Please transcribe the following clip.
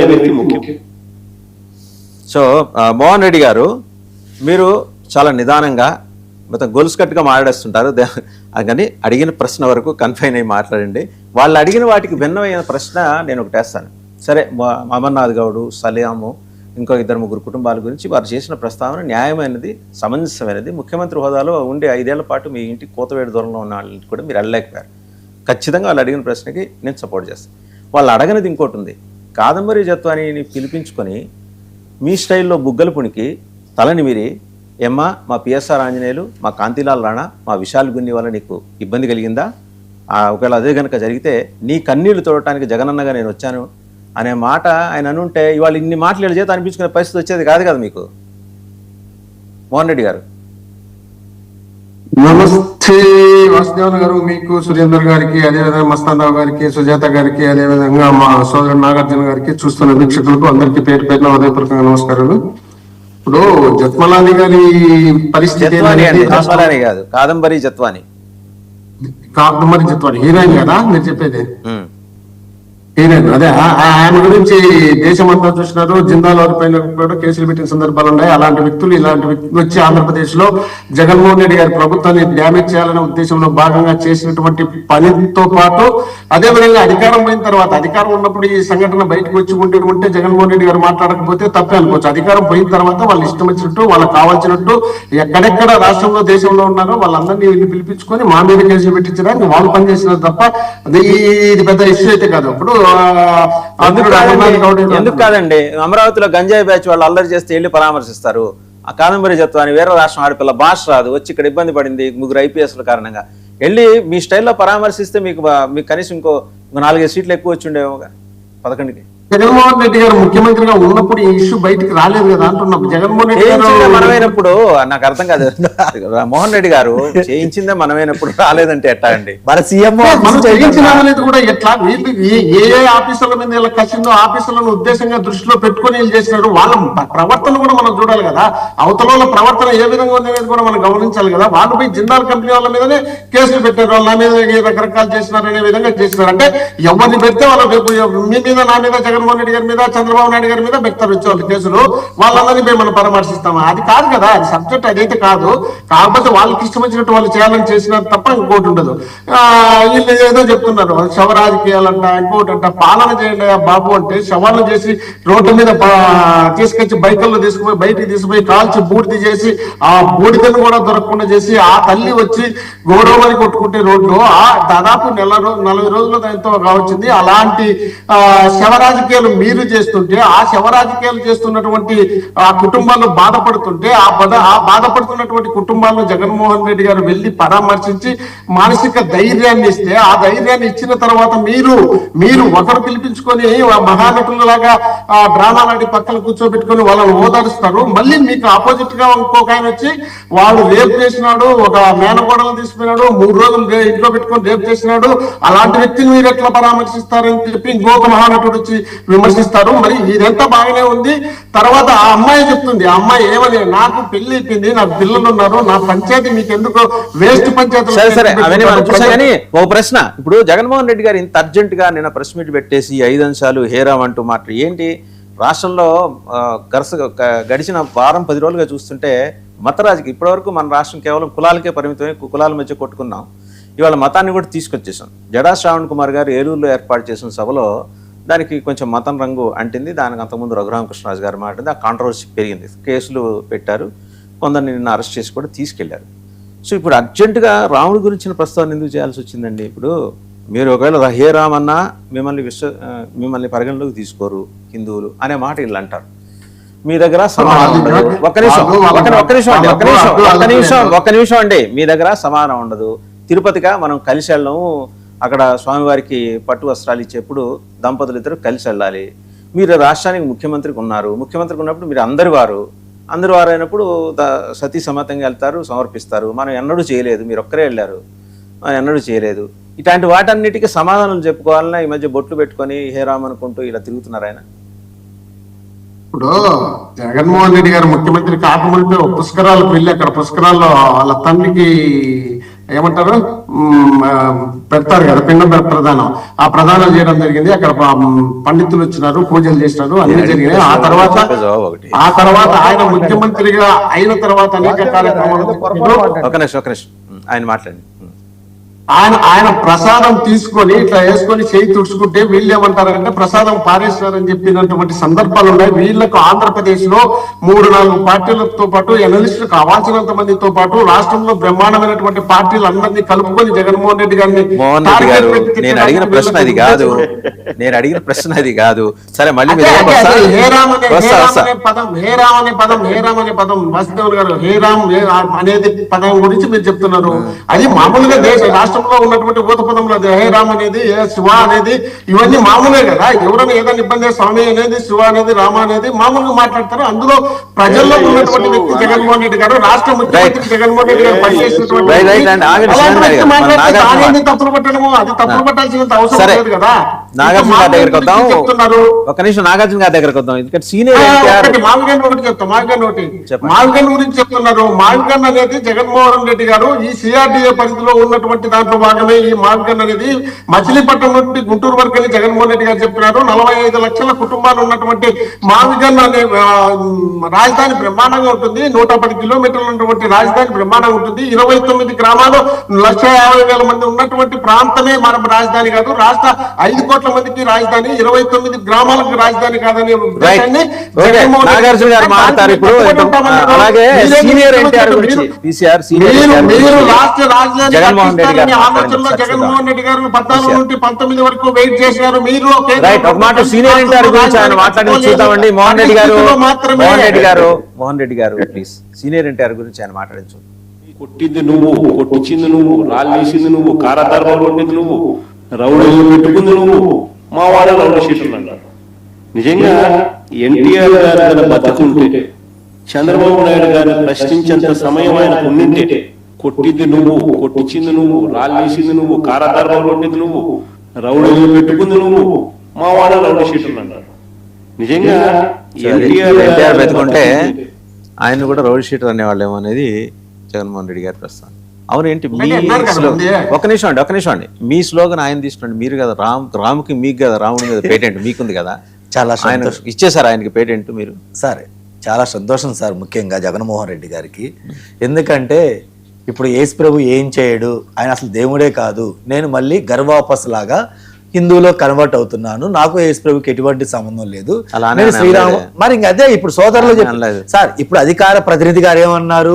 వ్యక్తి ముఖ్యం. సో మోహన్ రెడ్డి గారు, మీరు చాలా నిదానంగా మొత్తం గొలుసు కట్టుగా మాట్లాడేస్తుంటారు, కానీ అడిగిన ప్రశ్న వరకు కన్ఫైన్ అయ్యి మాట్లాడండి. వాళ్ళు అడిగిన వాటికి భిన్నమైన ప్రశ్న నేను ఒకటి వేస్తాను. సరే, అమర్నాథ్ గౌడు, సలీము, ఇంకో 2-3 కుటుంబాల గురించి వారు చేసిన ప్రస్తావన న్యాయమైనది, సమంజసమైనది. ముఖ్యమంత్రి హోదాలో ఉండే 5 ఏళ్ల పాటు మీ ఇంటికి కోతవేడు దూరంలో ఉన్న వాళ్ళకి కూడా మీరు వెళ్ళలేకపోయారు. ఖచ్చితంగా వాళ్ళు అడిగిన ప్రశ్నకి నేను సపోర్ట్ చేస్తాను. వాళ్ళు అడగనిది ఇంకోటి ఉంది. కాదంబరి జత్వానిని పిలిపించుకొని మీ స్టైల్లో బుగ్గలు పుణికి తలని మీరి, ఏమ్మా మా పిఎస్ఆర్ ఆంజనేయులు, మా కాంతిలాల్ రాణా, మా విశాల్ గున్ని వల్ల నీకు ఇబ్బంది కలిగిందా? ఒకవేళ అదే కనుక జరిగితే నీ కన్నీళ్లు తోడటానికి జగనన్నగా నేను వచ్చాను అనే మాట ఆయన అనుంటే ఇవాళ ఇన్ని మాటలు చేత అనిపించుకునే పరిస్థితి వచ్చేది కాదు కదా మీకు. మోహన్ రెడ్డి గారు నమస్తే. వాసుదేవన్ గారు, మీకు, సురేందర్ గారికి, అదేవిధంగా మస్తానరావు గారికి, సుజాత గారికి, అదేవిధంగా మా సోదరుడు నాగార్జున గారికి, చూస్తున్న వీక్షకులకు అందరికీ పేరు పేరున హృదయపూర్వకంగా నమస్కారాలు. ఇప్పుడు జత్మలాని గారి పరిస్థితి కాదు, కాదంబరి జత్వాని. కాదంబరి జత్వాని హీరోయిన్ కదా మీరు చెప్పేది? హీరోయిన్ అదే. ఆయన గురించి దేశమంతా చూసినారు. జిందాల్ వారి పైన కూడా కేసులు పెట్టిన సందర్భాలు ఉన్నాయి. ఇలాంటి వ్యక్తులు వచ్చి ఆంధ్రప్రదేశ్ లో జగన్మోహన్ రెడ్డి గారి ప్రభుత్వాన్ని డ్యామేజ్ చేయాలనే ఉద్దేశంలో భాగంగా చేసినటువంటి పనితో పాటు అదే విధంగా అధికారం పోయిన తర్వాత, అధికారం ఉన్నప్పుడు ఈ సంఘటన బయటకు వచ్చి ఉంటే జగన్మోహన్ రెడ్డి గారు మాట్లాడకపోతే తప్పే అనుకోవచ్చు. అధికారం పోయిన తర్వాత వాళ్ళు ఇష్టం వచ్చినట్టు, వాళ్ళకి కావాల్సినట్టు ఎక్కడెక్కడ రాష్ట్రంలో దేశంలో ఉన్నారో వాళ్ళందరినీ వీళ్ళు పిలిపించుకొని మా మీద కేసులు పెట్టించడానికి వాళ్ళు పనిచేసినారు తప్ప ఇది పెద్ద ఇష్యూ అయితే కాదు. ఇప్పుడు ఎందుకు కాదండి, అమరావతిలో గంజాయి బ్యాచ్ వాళ్ళు అల్లరి చేస్తే వెళ్ళి పరామర్శిస్తారు. ఆ కాదంబరి జత్వాని వేరే రాష్ట్రం ఆడపిల్ల, భాష రాదు, వచ్చి ఇక్కడ ఇబ్బంది పడింది 3 IPSల కారణంగా, వెళ్ళి మీ స్టైల్లో పరామర్శిస్తే మీకు కనీసం ఇంకో 4-5 సీట్లు ఎక్కువ వచ్చి ఉండేమోగా 11కి. జగన్మోహన్ రెడ్డి గారు ముఖ్యమంత్రిగా ఉన్నప్పుడు ఈ ఇష్యూ బయటకు రాలేదు కదా అంటున్నాం. జగన్మోహన్ రెడ్డి గారు మనమైనప్పుడు నాకు అర్థం కాదు. మోహన్ రెడ్డి గారు చేయించిందే మనమైనప్పుడు రాలేదంటే ఎట్లా అండి? మన సీఎం చేయించినది కూడా ఎట్లా? వీళ్ళు ఏ ఆఫీసుల మీద ఇలా కసిందో ఆఫీసులను ఉద్దేశంగా దృష్టిలో పెట్టుకుని వీళ్ళు చేసినారు. వాళ్ళ ప్రవర్తన కూడా మనం చూడాలి కదా. అవతల ప్రవర్తన ఏ విధంగా ఉంది అనేది కూడా మనం గమనించాలి కదా. వాళ్ళు పోయి జిందాల్ కంపెనీ వాళ్ళ మీదనే కేసులు పెట్టారు, వాళ్ళ మీద రకరకాలు చేసినారు అనే విధంగా చేసినారు. అంటే ఎవరిని పెడితే వాళ్ళ మీ మీద, నా మీద, జగన్మోహన్ రెడ్డి గారి మీద, చంద్రబాబు నాయుడు గారి మీద పెడతారు వచ్చే కేసులు. వాళ్ళందరినీ మేము మనం పరామర్శిస్తామా? అది కాదు కదా, అది సబ్జెక్ట్ అదైతే కాదు. కాకపోతే వాళ్ళకి ఇష్టం వచ్చినట్టు వాళ్ళు చేయాలని చేసినారు తప్ప ఇంకోటి ఉండదు. వీళ్ళు ఏదో చెప్తున్నారు శవ రాజకీయాలంట, ఇంకోటి అంట. పాలన చేయండి బాబు అంటే శవాలను చేసి రోడ్డు మీద తీసుకొచ్చి బైకుల్లో తీసుకుపోయి బయటికి తీసుకుపోయి కాల్చి బూడిద చేసి ఆ బూడిదను కూడా దొరకకుండా చేసి ఆ తల్లి వచ్చి గోడవని కొట్టుకుంటే రోడ్లు దాదాపు 40 రోజులు దాంతో కావచ్చింది. అలాంటి శవ రాజకీయాలు మీరు చేస్తుంటే, ఆ శవ రాజకీయాలు చేస్తున్నటువంటి ఆ కుటుంబాలు బాధపడుతుంటే, ఆ బాధపడుతున్నటువంటి కుటుంబాలను జగన్మోహన్ రెడ్డి గారు వెళ్ళి పరామర్శించి మానసిక ధైర్యాన్ని ఇస్తే, ఆ ధైర్యాన్ని ఇచ్చిన తర్వాత మీరు ఒకరు పిలిపించుకొని మహానటులలాగా డ్రామాలాడి పక్కన కూర్చోబెట్టుకొని వాళ్ళని ఓదారుస్తారు. మళ్ళీ మీకు ఆపోజిట్ గా ఇంకొక ఆయన వచ్చి వాడు రేపు చేసినాడు, ఒక మేనగోడలు తీసుకున్నాడు, 3 రోజులు ఇంట్లో పెట్టుకొని రేపు చేసినాడు, అలాంటి వ్యక్తిని మీరు ఎట్లా పరామర్శిస్తారని చెప్పి ఇంకొక మహానటుడు వచ్చి విమర్శిస్తారు. మరి ఇదంతా బాగానే ఉంది. తర్వాత ఆ అమ్మాయి చెప్తుంది, ఆ అమ్మాయి ఏమని, నాకు పెళ్లి అయిపోయింది, నాకు పిల్లలు ఉన్నారు, నా పంచాయతీ మీకు ఎందుకు వేస్ట్ పంచాయతీ. ఓ ప్రశ్న, ఇప్పుడు జగన్మోహన్ రెడ్డి గారు ఇంత అర్జెంట్ గా నిన్న ప్రెస్ మీట్ పెట్టేసి 5 అంశాలు హేరాం అంటూ మాట్లాడి ఏంటి? రాష్ట్రంలో గడిచిన 10 రోజులుగా చూస్తుంటే మతరాజుకి ఇప్పటివరకు మన రాష్ట్రం కేవలం కులాలకే పరిమితమై కులాల మధ్య కొట్టుకున్నాం. ఇవాళ మతాన్ని కూడా తీసుకొచ్చేసాం. జడా శ్రావణ్ కుమార్ గారు ఏలూరులో ఏర్పాటు చేసిన సభలో దానికి కొంచెం మతం రంగు అంటింది. దానికి అంతకుముందు రఘురామకృష్ణరాజు గారు మాట్లాడింది. ఆ కాంట్రవర్సీ పెరిగింది, కేసులు పెట్టారు, కొందరిని నిన్న అరెస్ట్ చేసి కూడా తీసుకెళ్లారు. సో ఇప్పుడు అర్జెంటుగా రాముడి గురించిన ప్రస్తావన ఎందుకు చేయాల్సి వచ్చిందండి? ఇప్పుడు మీరు ఒకవేళ హే రామ్ అన్నా మిమ్మల్ని పరిగణలోకి తీసుకోరు హిందువులు అనే మాట వీళ్ళు అంటారు. మీ దగ్గర సమానం ఉండదు. ఒక్క నిమిషం అండి, మీ దగ్గర సమానం ఉండదు. తిరుపతిగా మనం కలిసి వెళ్ళము, అక్కడ స్వామివారికి పట్టు వస్త్రాలు ఇచ్చేప్పుడు దంపతులు ఇద్దరు కలిసి వెళ్ళాలి. మీరు రాష్ట్రానికి ముఖ్యమంత్రికి ఉన్నారు, ముఖ్యమంత్రికి ఉన్నప్పుడు మీరు అందరి వారు అయినప్పుడు సతీ సమేతంగా వెళ్తారు, సమర్పిస్తారు. మనం ఎన్నడూ చేయలేదు, మీరు ఒక్కరే వెళ్ళారు, మనం ఎన్నడూ చేయలేదు. ఇట్లాంటి వాటన్నిటికీ సమాధానం చెప్పుకోవాలన్నా ఈ మధ్య బొట్లు పెట్టుకొని హేరామ్ అనుకుంటూ ఇలా తిరుగుతున్నారు ఆయన. ఇప్పుడు జగన్మోహన్ రెడ్డి గారు ముఖ్యమంత్రి కాకముందే పుష్కరాలకు వెళ్ళి అక్కడ పుష్కరాల్లో వాళ్ళ తండ్రికి ఏమంటారు పెడతారు కదా పిండ ప్రధానం, ఆ ప్రధానం చేయడం జరిగింది. అక్కడ పండితులు వచ్చినారు, పూజలు చేసినారు, అన్ని జరిగినాయి. ఆ తర్వాత ఆయన ముఖ్యమంత్రిగా అయిన తర్వాత అనేక కార్యక్రమాలు ఆయన మాట్లాడండి. ఆయన ప్రసాదం తీసుకొని ఇట్లా వేసుకొని చేయి తుడుచుకుంటే వీళ్ళు ఏమంటారంటే ప్రసాదం పారేస్తారని చెప్పినటువంటి సందర్భాలు ఉన్నాయి. వీళ్లకు ఆంధ్రప్రదేశ్ లో 3-4 పార్టీలతో పాటు ఎనలిస్టులు కావాల్సినంత మందితో పాటు రాష్ట్రంలో బ్రహ్మాండమైనటువంటి పార్టీలు అందరినీ కలుపుకొని జగన్మోహన్ రెడ్డి గారిని నేను అడిగిన ప్రశ్న అది కాదు, సరే మళ్ళీ హేరామ్ అనే పదం వాసుదేవ్ గారు హేరామ్ అనేది పదం గురించి మీరు చెప్తున్నారు. అది మామూలుగా రాష్ట్రంలో ఉన్నటువంటి ఊత పదంలో హే రామ్ అనేది, శివ అనేది ఇవన్నీ మామూలే కదా. ఎవరైనా ఏదైనా ఇబ్బంది స్వామి అనేది, శివ అనేది, రామ అనేది మామూలుగా మాట్లాడతారు. అందులో ప్రజల్లో ఉన్నటువంటి వ్యక్తి జగన్మోహన్ రెడ్డి గారు, రాష్ట్ర ముఖ్యమంత్రి జగన్మోహన్ రెడ్డి గారు పనిచేసినటువంటి తప్పులు పట్టడము, అది తప్పులు పట్టాల్సినంత అవసరం లేదు కదా. నాగార్జున గారి దగ్గరకు వద్దాం, ఒక నిమిషం నాగార్జున గారి దగ్గరకు వద్దాం. ఎందుకంటే సీనియర్ మాల్గన్ గురించి చెప్తున్నారు. మాల్గన్ అనేది జగన్మోహన్ రెడ్డి గారు ఈ సిఆర్డిఏ పరిధిలో ఉన్నటువంటి దాంట్లో భాగమే ఈ మాల్గన్ అనేది. మచిలీపట్నం నుండి గుంటూరు వరకు అని జగన్మోహన్ రెడ్డి గారు చెప్తున్నారు. 45 లక్షల కుటుంబాలు ఉన్నటువంటి మాల్గన్ అనే రాజధాని బ్రహ్మాండంగా ఉంటుంది. 110 కిలోమీటర్లు ఉన్నటువంటి రాజధాని బ్రహ్మాండంగా ఉంటుంది. 29 గ్రామాలు 1,50,000 మంది ఉన్నటువంటి ప్రాంతమే మన రాజధాని కాదు. రాష్ట్ర 5 కోట్ల మందికి రాజధాని, 29 గ్రామాలకు రాజధాని కాదని నాగార్జున గారు మాట్లాడతారు ఇప్పుడు. అలాగే సీనియర్ ఎన్టీఆర్ గురించి జగన్మోహన్ రెడ్డి గారు ఆలోచనలో జగన్మోహన్ రెడ్డి గారు 14 నుండి 19 వరకు వెయిట్ చేశారు. మీరు రైట్, ఒక మాట సీనియర్ ఎన్టీఆర్ గురించి ఆయన మాట్లాడి చూద్దామండి. మోహన్ రెడ్డి గారు ప్లీజ్ సీనియర్ ఎన్టీఆర్ గురించి ఆయన మాట్లాడించు. కొట్టింది నువ్వు, కొట్టించింది నువ్వు, రాళ్ళేసింది నువ్వు, కారాదర్బాలు కొట్టింది నువ్వు, రౌడీలు పెట్టుకుంది నువ్వు, మా వాళ్ళ రౌడీ షీట్లు అన్నారు. నిజంగా ఎన్టీఆర్ గారు బతుకుంటే, చంద్రబాబు నాయుడు గారిని ప్రశ్నించేంత సమయం ఆయన ఉండింటే, కొట్టింది నువ్వు, కొట్టించింది నువ్వు, రాళ్ళేసింది నువ్వు, కారాదర్బాలు కొట్టింది నువ్వు, రౌడీలు పెట్టుకుంది నువ్వు, మా వాళ్ళ రౌడీ షీట్లు అన్నారు. నిజంగా ఎన్టీఆర్ బతుకుంటే ఆయన కూడా రౌడీ షీటర్ అనేవాళ్ళేమో అనేది జగన్మోహన్ రెడ్డి గారి ప్రస్తావన. అవునేంటి మీ ఒక నిమిషం అండి, మీ స్లోగన్ ఆయన తీసుకోండి. మీరు కదా రాముకి మీకు కదా, రాముడి మీద పేటెంట్ మీకుంది కదా, చాలా ఆయన ఇచ్చేసారు ఆయనకి పేటెంట్ మీరు. సరే, చాలా సంతోషం సార్, ముఖ్యంగా జగన్మోహన్ రెడ్డి గారికి. ఎందుకంటే ఇప్పుడు యేసు ప్రభు ఏం చేయడు, ఆయన అసలు దేవుడే కాదు, నేను మళ్ళీ గర్వాపస్ లాగా హిందువులో కన్వర్ట్ అవుతున్నాను, నాకు యేసు ప్రభుకి ఎటువంటి సంబంధం లేదు, నేను శ్రీరాము. మరి ఇంక అదే ఇప్పుడు సోదరులు సార్, ఇప్పుడు అధికార ప్రతినిధి గారు ఏమన్నారు,